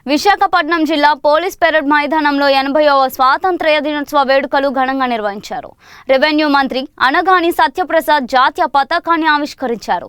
విశాఖపట్నం జిల్లా police parade మైదానంలో 80వ స్వాతంత్ర్య దినోత్సవ వేడుకలు ఘనంగా నిర్వహించారు. రెవెన్యూ మంత్రి అనగాని సత్యప్రసాద్ జాతీయ పతాకాన్ని ఆవిష్కరించారు.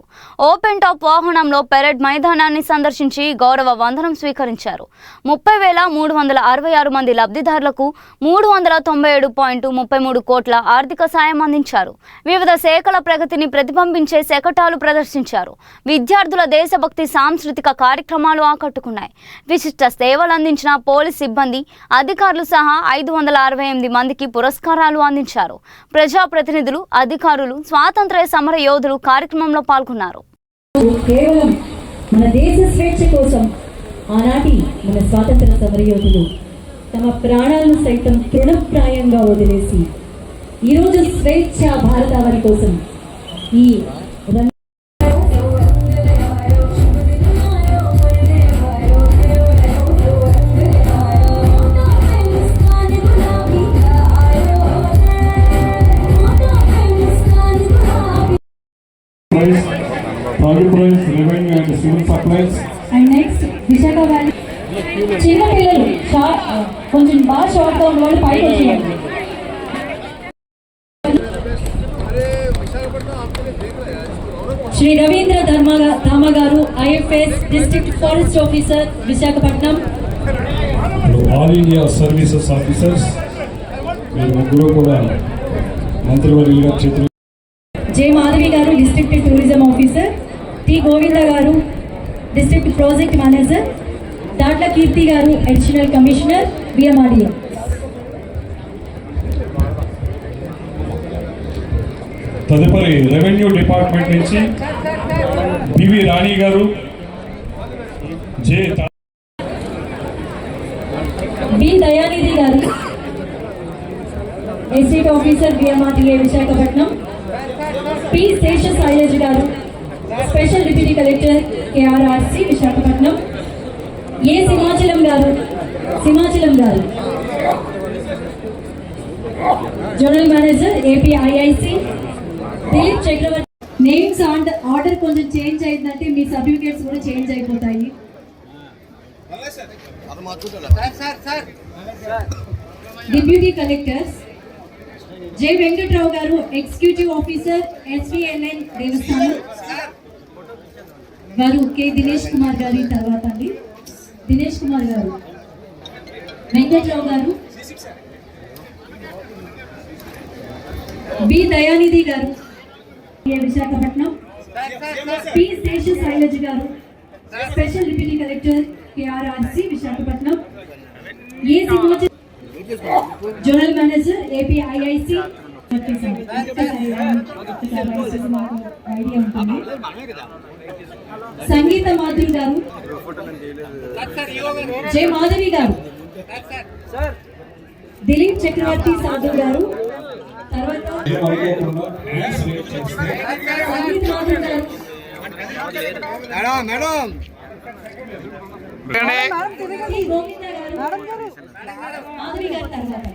ఓపెన్ టాప్ వాహనంలో పెరేడ్ మైదానాన్ని సందర్శించి గౌరవ వందనం స్వీకరించారు. 30,366 మంది లబ్ధిదారులకు 397.33 కోట్ల ఆర్థిక సాయం అందించారు. వివిధ శాఖల ప్రగతిని ప్రతిబింబించే శకటాలు ప్రదర్శించారు. విద్యార్థుల దేశభక్తి సాంస్కృతిక కార్యక్రమాలు ఆకట్టుకున్నాయి. విశిష్ట సేవలు అందించిన పోలీస్ సిబ్బంది అధికారులు సహా 568 మందికి పురస్కారాలు అందించారు. ప్రజాప్రతినిధులు, అధికారులు, స్వాతంత్ర్య సమర యోధులు కార్యక్రమంలో పాల్గొన్నారు. కేవలం మన దేశ స్వేచ్ఛ కోసం ఆనాటి మన స్వాతంత్ర సమర యోధులు తమ ప్రాణాలను సైతం తృణప్రాయంగా వదిలేసి ఈరోజు స్వేచ్ఛ భారతావని కోసం ఈ Project Price, Revenue and Civil Supplies. And next, Vishaka Valley. చిన్న పిల్లలు కొంచెం బాగా షార్ట్గా ఉన్న వాళ్ళు పైకి వచ్చేయండి. Shri Ravindra Dhama garu IFS district forest officer Visakhapatnam. All India services officers మీరు ముగ్గురు కూడా మంత్రివర్యులుగా చేతులు. J Madhavi garu district tourism officer. T Govinda garu district project manager. Datla Keerthi garu additional commissioner VMRDA. తదుపరి రెవెన్యూ డిపార్ట్మెంట్ నుంచి BV Rani garu, B Dayanidhi garu estate officer VMRDA Visakhapatnam. P Sesha Sailaj garu special deputy collector KRRC Visakhapatnam. A Simhachalam garu general manager APIIC. Dilip Chakravarthi. Names and order కొంచెం change అయిందంటే మీ certificates కూడా change అయిపోతాయి. Deputy collectors J Venkatrao గారు executive officer SVNN దేవస్థానం వారు. K Dinesh Kumar గారి తర్వాత అండి దినేష్ కుమార్ గారు. వెంకట్రావు గారు. బి దయానిధి గారు Visakhapatnam. P Sesha Sailaj garu special deputy collector KRRC Visakhapatnam. A Simhachalam general manager APIIC. Sangeetha Madhuri garu. J Madhavi గారు. దిలీప్ చక్రవర్తి సాధు గారు. తర్వాత సంగీత మాధురి గారు. గోవింద గారు. మాధవి గారు తర్వాత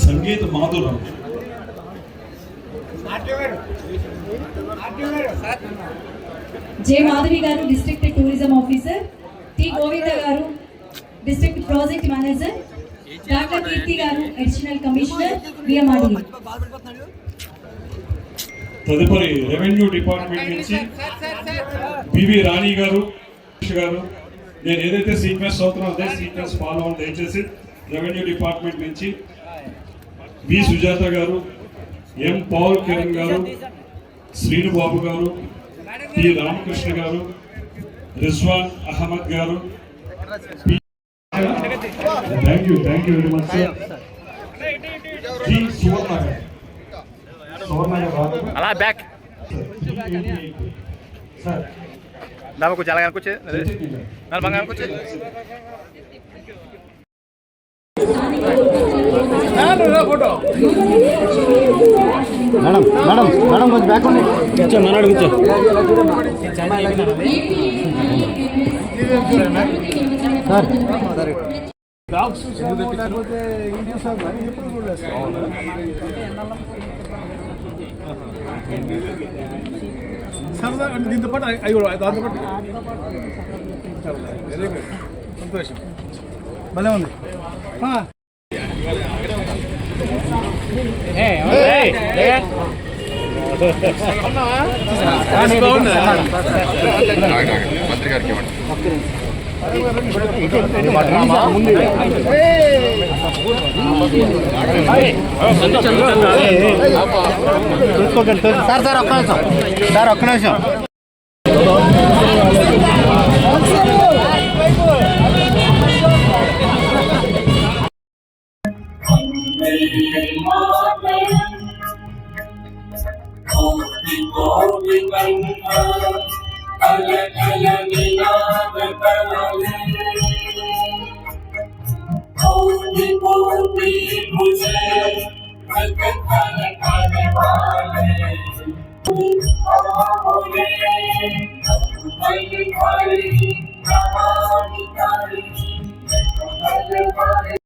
సంగీత మాధురం. J Madhavi garu district tourism officer. T Govinda garu district project manager. Datla Keerthi garu additional commissioner VMRDA. తదుపరి రెవెన్యూ డిపార్ట్మెంట్ నుంచి బివి రాణి గారు. నేను ఏదైతే సీక్వెన్స్ అవుతున్నా అదే సీక్వెన్స్ ఫాలో అవ్వండి దయచేసి. రెవెన్యూ డిపార్ట్మెంట్ నుంచి వి సుజాత గారు, ఎం పవన్ కిరణ్ గారు, శ్రీనుబాబు గారు, టి రామకృష్ణ గారు, Rizwan Ahmed garu. Thank you very much sir. G Suvarna garu అలా బ్యాక్ సార్ నాకు చాలా అనుకోవచ్చు నాకు బాగా అనుకోవచ్చు. ఫోటో మేడం మేడం మేడం కొంచెం బ్యాక్ ఉండి కూర్చో మనోడు కూర్చో. సార్ డాగ్స్ సరదా అంటే దీంతో పాటు అవి కూడా దాంతో పాటు వెరీ గుడ్ సంతోషం భలే ఉంది సార్ ఒక్క నిమిషం Bye.